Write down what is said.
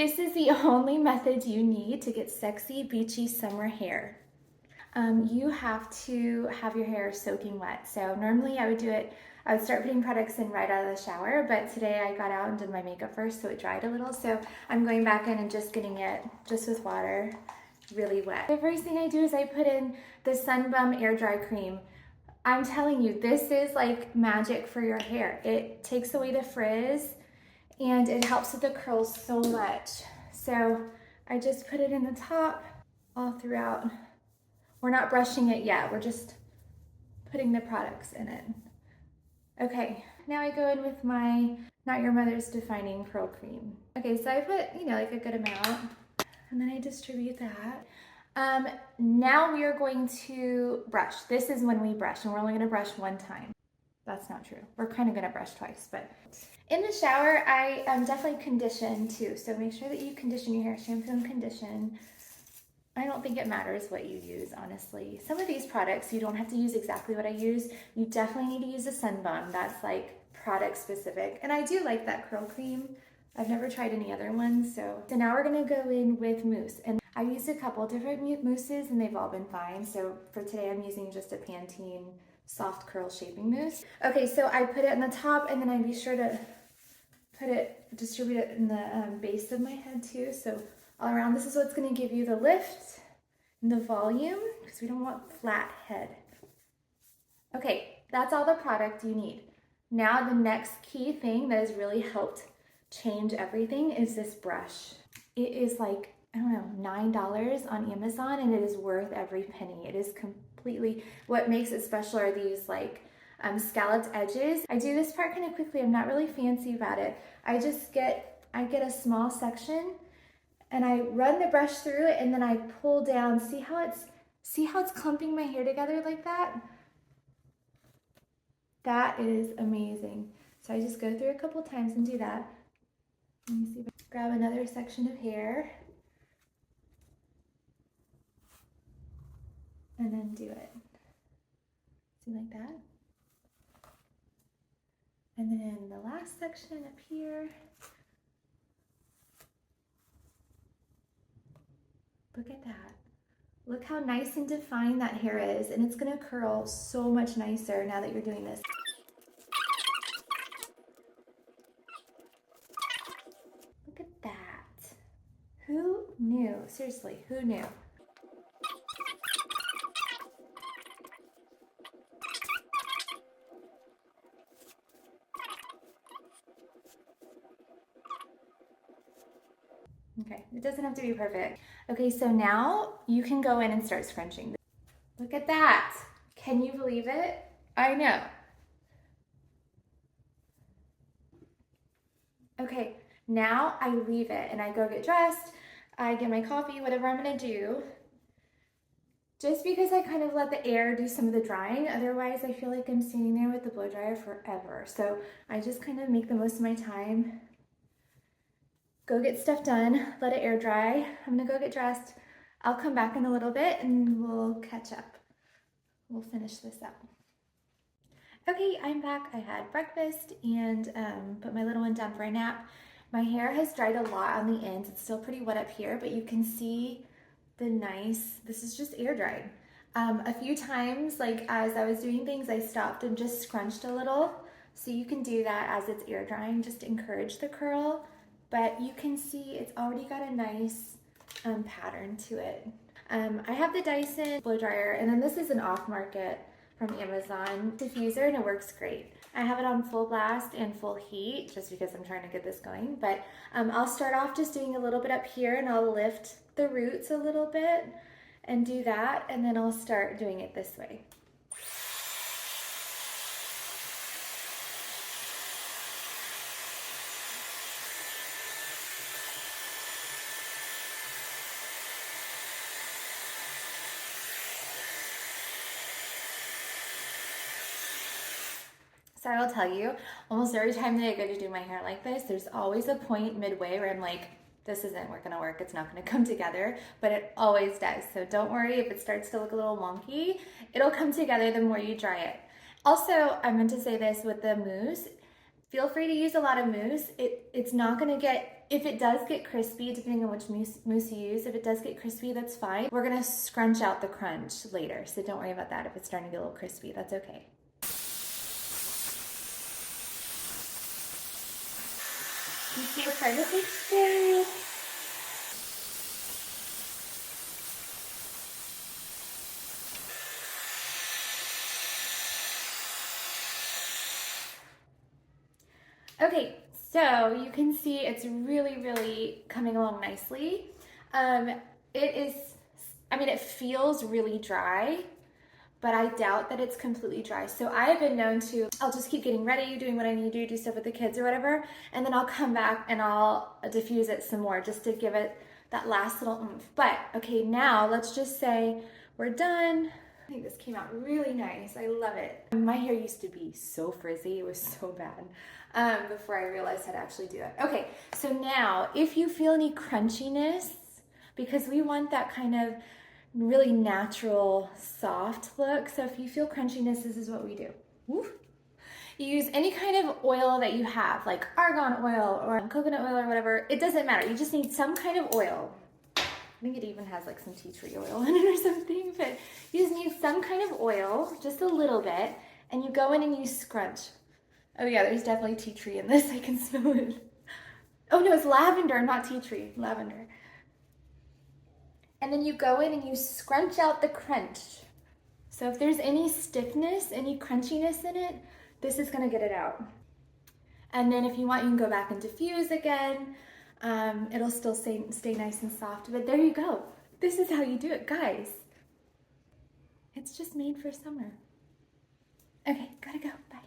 This is the only method you need to get sexy, beachy summer hair. You have to have your hair soaking wet. So normally I would start putting products in right out of the shower, but today I got out and did my makeup first, so it dried a little. So I'm going back in and just getting it just with water really wet. The first thing I do is I put in the Sun Bum Air Dry Cream. I'm telling you, this is like magic for your hair. It takes away the frizz and it helps with the curls so much. So I just put it in the top all throughout. We're not brushing it yet, we're just putting the products in it. Okay, now I go in with my Not Your Mother's Defining Curl Cream. Okay, so I put, like a good amount, and then I distribute that. Now we are going to brush. This is when we brush, and we're only gonna brush one time. That's not true. We're kind of gonna brush twice, but in the shower, I definitely condition too. So make sure that you condition your hair, shampoo and condition. I don't think it matters what you use, honestly. Some of these products, you don't have to use exactly what I use. You definitely need to use a Sun Bum. That's like product specific. And I do like that curl cream. I've never tried any other ones. So now we're gonna go in with mousse. And I used a couple different mousses and they've all been fine. So for today, I'm using just a Pantene soft curl shaping mousse. Okay, so I put it on the top and then I be sure to distribute it in the base of my head too. So all around, this is what's gonna give you the lift and the volume because we don't want flat head. Okay, that's all the product you need. Now the next key thing that has really helped change everything is this brush. It is like, I don't know, $9 on Amazon and it is worth every penny. It is completely, what makes it special are these like scalloped edges. I do this part kind of quickly. I'm not really fancy about it. I get a small section and I run the brush through it and then I pull down. See how it's clumping my hair together like that? That is amazing. So I just go through a couple times and do that. Let me see if I grab another section of hair and then do it. See, like that? And then the last section up here. Look at that. Look how nice and defined that hair is, and it's gonna curl so much nicer now that you're doing this. Look at that. Who knew? Seriously, who knew? Okay, it doesn't have to be perfect. Okay, so now you can go in and start scrunching. Look at that. Can you believe it? I know. Okay, now I leave it and I go get dressed, I get my coffee, whatever I'm gonna do. Just because I kind of let the air do some of the drying, otherwise I feel like I'm standing there with the blow dryer forever. So I just kind of make the most of my time. Go get stuff done, let it air dry. I'm gonna go get dressed. I'll come back in a little bit and we'll catch up. We'll finish this up. Okay, I'm back. I had breakfast and put my little one down for a nap. My hair has dried a lot on the ends. It's still pretty wet up here, but you can see this is just air dried. A few times, like as I was doing things, I stopped and just scrunched a little. So you can do that as it's air drying, just to encourage the curl. But you can see it's already got a nice pattern to it. I have the Dyson blow dryer, and then this is an off-market from Amazon diffuser, and it works great. I have it on full blast and full heat just because I'm trying to get this going, but I'll start off just doing a little bit up here and I'll lift the roots a little bit and do that, and then I'll start doing it this way. So I will tell you, almost every time that I go to do my hair like this, there's always a point midway where I'm like, this isn't gonna work, it's not gonna come together, but it always does. So don't worry if it starts to look a little wonky, it'll come together the more you dry it. Also, I meant to say this with the mousse, feel free to use a lot of mousse. It's not gonna get If it does get crispy, depending on which mousse you use, if it does get crispy, that's fine. We're gonna scrunch out the crunch later, so don't worry about that. If it's starting to get a little crispy, that's okay. You see the part of the texture? Okay, so you can see it's really coming along nicely. It feels really dry, but I doubt that it's completely dry. So I have been known to, I'll just keep getting ready, doing what I need to do stuff with the kids or whatever, and then I'll come back and I'll diffuse it some more just to give it that last little oomph. But okay, now let's just say we're done. I think this came out really nice. I love it. My hair used to be so frizzy. It was so bad before I realized how to actually do it. Okay, so now if you feel any crunchiness, because we want that kind of really natural, soft look. So if you feel crunchiness, this is what we do. Woo. You use any kind of oil that you have, like argan oil or coconut oil or whatever. It doesn't matter. You just need some kind of oil. I think it even has like some tea tree oil in it or something, but you just need some kind of oil, just a little bit, and you go in and you scrunch. Oh yeah, there's definitely tea tree in this. I can smell it. Oh no, it's lavender, not tea tree, lavender. And then you go in and you scrunch out the crunch. So if there's any stiffness, any crunchiness in it, this is gonna get it out. And then if you want, you can go back and diffuse again. It'll still stay nice and soft, but there you go. This is how you do it, guys. It's just made for summer. Okay, gotta go, bye.